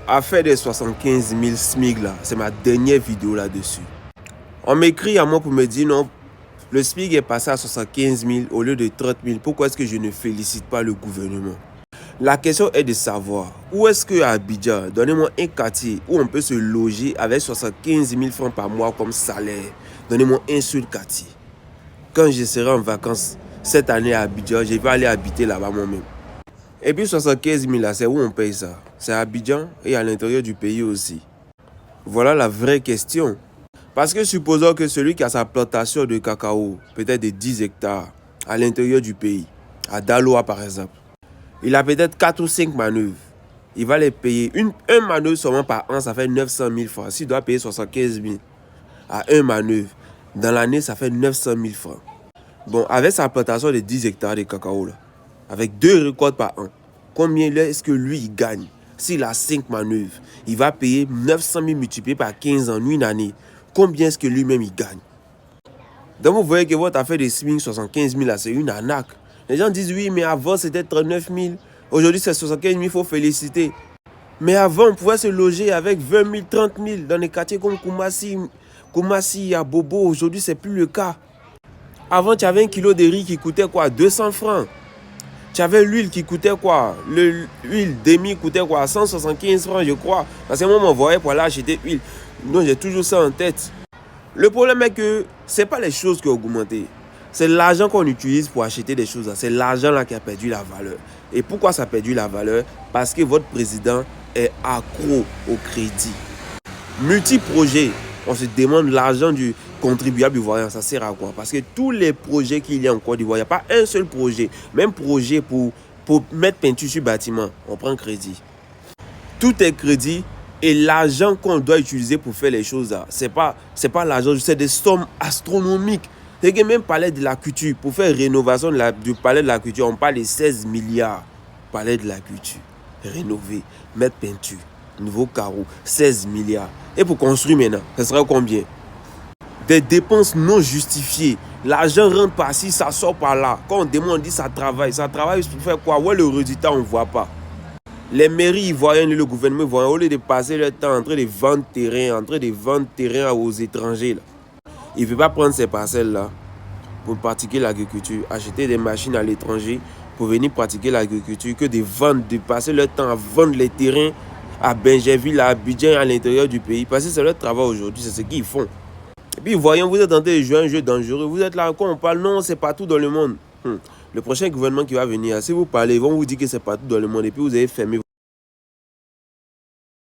affaire des 75 000 SMIC là, c'est ma dernière vidéo là-dessus. On m'écrit à moi pour me dire non, le SMIC est passé à 75 000 au lieu de 30 000. Pourquoi est-ce que je ne félicite pas le gouvernement? La question est de savoir où est-ce qu'à Abidjan, donnez-moi un quartier où on peut se loger avec 75 000 francs par mois comme salaire. Donnez-moi un seul quartier. Quand je serai en vacances cette année à Abidjan, je vais aller habiter là-bas moi-même. Et puis 75 000 là, c'est où on paye ça? C'est à Abidjan et à l'intérieur du pays aussi. Voilà la vraie question. Parce que supposons que celui qui a sa plantation de cacao, peut-être de 10 hectares, à l'intérieur du pays, à Daloa par exemple, il a peut-être 4 ou 5 manœuvres. Il va les payer. Un manœuvre seulement par an, ça fait 900 000 francs. S'il doit payer 75 000 à un manœuvre, dans l'année, ça fait 900 000 francs. Bon, avec sa plantation de 10 hectares de cacao, là, avec 2 récoltes par an, combien est-ce que lui, il gagne? S'il a 5 manœuvres, il va payer 900 000 multiplié par 15 en une année. Combien est-ce que lui-même, il gagne? Donc, vous voyez que votre affaire de SMIC 75 000, là, c'est une arnaque. Les gens disent, oui, mais avant, c'était 39 000. Aujourd'hui, c'est 75 000, il faut féliciter. Mais avant, on pouvait se loger avec 20 000, 30 000 dans des quartiers comme Koumassi, à Bobo. Aujourd'hui, ce n'est plus le cas. Avant, tu avais un kilo de riz qui coûtait quoi? 200 francs. Tu avais l'huile qui coûtait quoi? L'huile demi coûtait quoi? 175 francs, je crois. Parce que moi, on m'envoyait pour aller acheter l'huile. Donc, j'ai toujours ça en tête. Le problème est que ce n'est pas les choses qui ont augmenté. C'est l'argent qu'on utilise pour acheter des choses. C'est l'argent là qui a perdu la valeur. Et pourquoi ça a perdu la valeur? Parce que votre président est accro au crédit. Multi-projets. On se demande l'argent du contribuable ivoirien. Ça sert à quoi? Parce que tous les projets qu'il y a en Côte d'Ivoire, il n'y a pas un seul projet. Même projet pour mettre peinture sur bâtiment, on prend crédit. Tout est crédit. Et l'argent qu'on doit utiliser pour faire les choses là, c'est pas l'argent, c'est des sommes astronomiques. C'est que même palais de la culture, pour faire rénovation du palais de la culture, on parle de 16 milliards. Palais de la culture, rénover, mettre peinture, nouveau carreau, 16 milliards. Et pour construire maintenant, ce sera combien? Des dépenses non justifiées. L'argent rentre par-ci, ça sort par-là. Quand on demande, on dit ça travaille. Ça travaille pour faire quoi? Ouais, le résultat, on ne voit pas. Les mairies ivoiriennes et le gouvernement ivoirien, au lieu de passer leur temps en train de vendre terrain, aux étrangers, là, il ne veut pas prendre ces parcelles-là pour pratiquer l'agriculture, acheter des machines à l'étranger pour venir pratiquer l'agriculture, que de passer leur temps à vendre les terrains à Benjerville, à Abidjan, à l'intérieur du pays. Parce que c'est leur travail aujourd'hui, c'est ce qu'ils font. Et puis, voyons, vous êtes en train de jouer un jeu dangereux. Vous êtes là, quand on parle, non, c'est partout dans le monde. Le prochain gouvernement qui va venir, si vous parlez, ils vont vous dire que c'est partout dans le monde et puis vous avez fermé